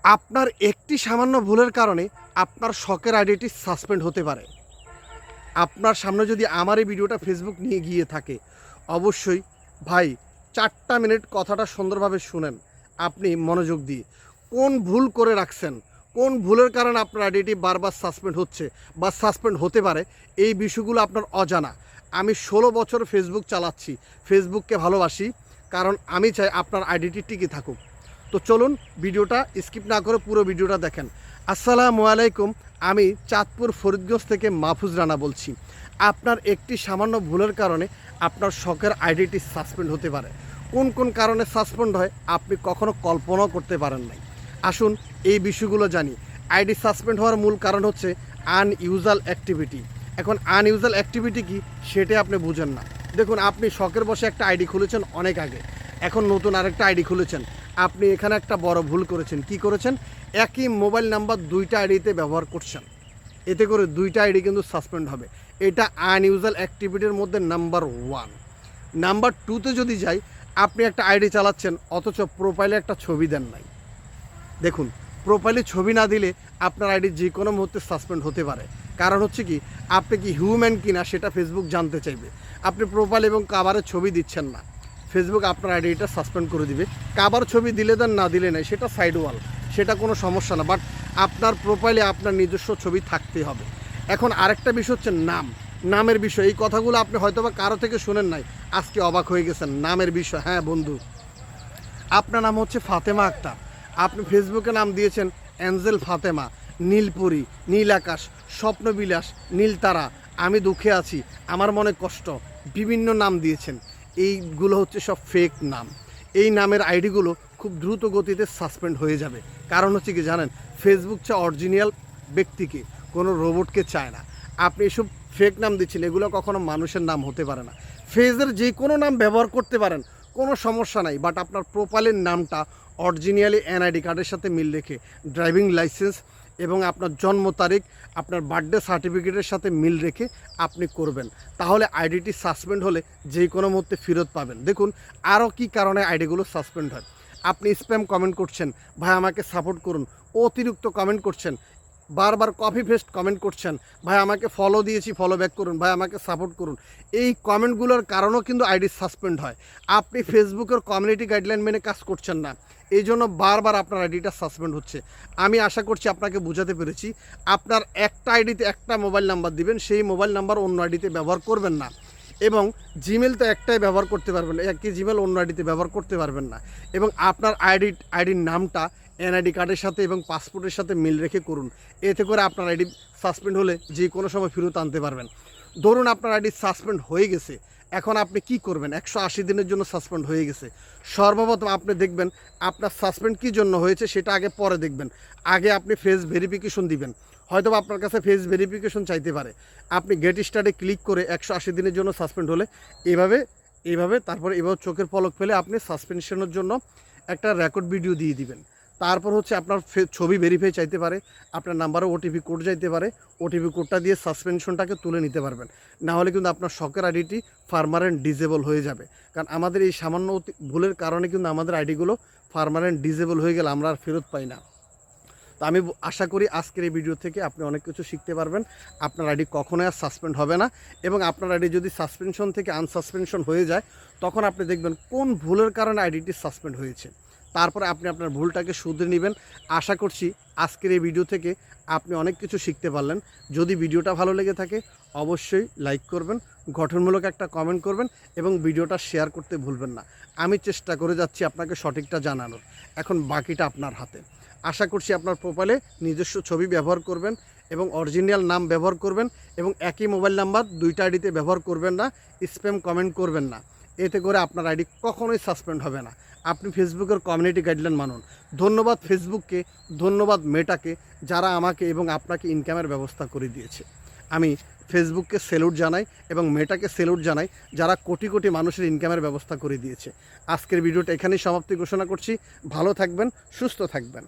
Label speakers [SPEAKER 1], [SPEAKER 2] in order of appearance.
[SPEAKER 1] আপনার একটি সামান্য ভুলের কারণে আপনার শখের আইডিটি সাসপেন্ড হতে পারে। আপনার সামনে যদি আমার এই ভিডিওটা ফেসবুক নিয়ে গিয়ে থাকে, অবশ্যই ভাই 4টা মিনিট কথাটা সুন্দরভাবে শুনেন আপনি মনোযোগ দিয়ে। কোন ভুল করে রাখছেন, কোন ভুলের কারণে আপনার আইডিটি বারবার সাসপেন্ড হচ্ছে বা সাসপেন্ড হতে পারে, এই বিষয়গুলো আপনার অজানা। আমি 16 বছর ফেসবুক চালাচ্ছি, ফেসবুককে ভালোবাসি, কারণ আমি চাই আপনার আইডিটি টিকে থাকুক। তো চলুন ভিডিওটা স্কিপ না করে পুরো ভিডিওটা দেখেন। আসসালামু আলাইকুম, আমি চাঁদপুর ফরিদগঞ্জ থেকে মাহফুজ রানা বলছি। আপনার একটি সামান্য ভুলের কারণে আপনার শখের আইডিটি সাসপেন্ড হতে পারে। কোন কোন কারণে সাসপেন্ড হয় আপনি কখনো কল্পনাও করতে পারেন নাই। আসুন এই বিষয়গুলো জানি। আইডি সাসপেন্ড হওয়ার মূল কারণ হচ্ছে আনইউজাল অ্যাক্টিভিটি। এখন আনইউজাল অ্যাক্টিভিটি কি সেটা আপনি বুঝেন না। দেখুন, আপনি শখের বসে একটা আইডি খুলেছেন অনেক আগে, এখন নতুন আরেকটা আইডি খুলেছেন। আপনি এখানে একটা বড় ভুল করেছেন। কি করেছেন? একই মোবাইল নাম্বার 2টা আইডিতে ব্যবহার করছেন, এতে করে 2টা আইডি কিন্তু সাসপেন্ড হবে। এটা আনইউজাল অ্যাক্টিভিটির মধ্যে নাম্বার 1। নাম্বার 2তে যদি যাই, আপনি একটা আইডি চালাচ্ছেন অথচ প্রোফাইলে একটা ছবি দেন নাই। দেখুন, প্রোফাইলে ছবি না দিলে আপনার আইডি যে কোনো মুহূর্তে সাসপেন্ড হতে পারে। কারণ হচ্ছে কি, আপনি কি হিউম্যান কিনা সেটা ফেসবুক জানতে চাইবে। আপনি প্রোফাইল এবং কাভারের ছবি দিচ্ছেন না, ফেসবুক আপনার আইডিটা সাসপেন্ড করে দিবে। কাভার ছবি দিলে দেন, না দিলে নেই, সেটা সাইড ওয়াল, সেটা কোনো সমস্যা না। বাট আপনার প্রোফাইলে আপনার নিজস্ব ছবি থাকতে হবে। এখন আরেকটা বিষয় হচ্ছে নামের বিষয়। এই কথাগুলো আপনি হয়তোবা কারো থেকে শুনেন নাই, আজকে অবাক হয়ে গেছেন। নামের বিষয়, হ্যাঁ বন্ধু, আপনার নাম হচ্ছে ফাতেমা আক্তার, আপনি ফেসবুকে নাম দিয়েছেন অ্যাঞ্জেল ফাতেমা, নীলপুরি, নীল আকাশ, স্বপ্নবিলাস, নীলতারা, আমি দুঃখে আছি, আমার মনে কষ্ট, বিভিন্ন নাম দিয়েছেন। এইগুলো হচ্ছে সব ফেক নাম। এই নামের আইডিগুলো খুব দ্রুত গতিতে সাসপেন্ড হয়ে যাবে। কারণ হচ্ছে কি জানেন, ফেসবুক চায় অরিজিনাল ব্যক্তিকে, কোনো রোবটকে চায় না। আপনি এসব ফেক নাম দিচ্ছেন, এগুলো কখনো মানুষের নাম হতে পারে না। ফেজের যে কোনো নাম ব্যবহার করতে পারেন, কোনো সমস্যা নাই। বাট আপনার প্রোফাইলের নামটা অরিজিনালি এনআইডি কার্ডের সাথে মিল রেখে, ড্রাইভিং লাইসেন্স এবং আপনার জন্ম তারিখ, আপনার বার্থডে সার্টিফিকেটের সাথে মিল রেখে আপনি করবেন। তাহলে আইডিটি সাসপেন্ড হলে যে কোনো মুহূর্তে ফেরত পাবেন। দেখুন, আরও কী কারণে আইডিগুলো সাসপেন্ড হয়। আপনি স্প্যাম কমেন্ট করছেন, ভাই আমাকে সাপোর্ট করুন। অতিরিক্ত কমেন্ট করছেন, বারবার কপি পেস্ট কমেন্ট করছেন, ভাই আমাকে ফলো দিয়েছি, ফলো ব্যাক করুন, ভাই আমাকে সাপোর্ট করুন। এই কমেন্টগুলোর কারণেও কিন্তু আইডি সাসপেন্ড হয়। আপনি ফেসবুকের কমিউনিটি গাইডলাইন মেনে কাজ করছেন না, এই জন্য বারবার আপনার আইডিটা সাসপেন্ড হচ্ছে। আমি আশা করছি আপনাকে বোঝাতে পেরেছি। আপনার একটা আইডিতে একটা মোবাইল নাম্বার দিবেন, সেই মোবাইল নাম্বার অন্য আইডিতে ব্যবহার করবেন না। এবং জিমেল তো একটাই ব্যবহার করতে পারবেন, একই জিমেল অন্য আইডিতে ব্যবহার করতে পারবেন না। এবং আপনার আইডির নামটা এনআইডি কার্ডের সাথে এবং পাসপোর্টের সাথে মিল রেখে করুন। এতে করে আপনার আইডি সাসপেন্ড হলে যে কোনো সময় ফেরত আনতে পারবেন। ধরুন আপনার আইডি সাসপেন্ড হয়ে গেছে, এখন আপনি কি করবেন? 180 দিনের জন্য সাসপেন্ড হয়ে গেছে। সর্বপ্রথম আপনি দেখবেন আপনার সাসপেন্ড কী জন্য হয়েছে, সেটা আগে পরে দেখবেন। আগে আপনি ফেস ভেরিফিকেশন দিবেন। হয়তো আপনার কাছে ফেস ভেরিফিকেশন চাইতে পারে। আপনি গেট স্টার্টে ক্লিক করে 180 দিনের জন্য সাসপেন্ড হলে এইভাবে তারপরে এভাবে চোখের পলক ফেলে আপনি সাসপেনশনের জন্য একটা রেকর্ড ভিডিও দিয়ে দিবেন। তারপর হচ্ছে আপনার ছবি ভেরিফাই চাইতে পারে, আপনার নাম্বারে ওটিপি কোড চাইতে পারে। ওটিপি কোডটা দিয়ে সাসপেনশনটাকে তুলে নিতে পারবেন। না হলে কিন্তু আপনার শখের আইডিটি পার্মানেন্ট ডিজেবল হয়ে যাবে। কারণ আমাদের এই সামান্য ভুলের কারণে কিন্তু আমাদের আইডিগুলো পার্মানেন্ট ডিজেবল হয়ে গেলে আমরা আর ফেরত পাই না। তো আমি আশা করি আজকের এই ভিডিও থেকে আপনি অনেক কিছু শিখতে পারবেন। আপনার আইডি কখনোই আর সাসপেন্ড হবে না। এবং আপনার আইডি যদি সাসপেনশন থেকে আনসাসপেনশন হয়ে যায়, তখন আপনি দেখবেন কোন ভুলের কারণে আইডিটি সাসপেন্ড হয়েছে। তারপরে আপনি আপনার ভুলটাকে শুধরে নেবেন। আশা করছি আজকের এই ভিডিও থেকে আপনি অনেক কিছু শিখতে পারলেন। যদি ভিডিওটা ভালো লেগে থাকে অবশ্যই লাইক করবেন, গঠনমূলক একটা কমেন্ট করবেন এবং ভিডিওটা শেয়ার করতে ভুলবেন না। আমি চেষ্টা করে যাচ্ছি আপনাকে সঠিকটা জানানোর। এখন বাকিটা আপনার হাতে। আশা করছি আপনার প্রোফাইলে নিজস্ব ছবি ব্যবহার করবেন এবং অরিজিনাল নাম ব্যবহার করবেন এবং একই মোবাইল নাম্বার 2টা আইডিতে ব্যবহার করবেন না, স্প্যাম কমেন্ট করবেন না। এতে করে আপনার আইডি কখনোই সাসপেন্ড হবে না। আপনি ফেসবুকের কমিউনিটি গাইডলাইন মানুন। ধন্যবাদ ফেসবুককে, ধন্যবাদ মেটাকে, যারা আমাকে এবং আপনাকে ইনকামের ব্যবস্থা করে দিয়েছে। আমি ফেসবুককে স্যালুট জানাই এবং মেটাকে স্যালুট জানাই, যারা কোটি কোটি মানুষের ইনকামের ব্যবস্থা করে দিয়েছে। আজকের ভিডিওটা এখানেই সমাপ্তি ঘোষণা করছি। ভালো থাকবেন, সুস্থ থাকবেন।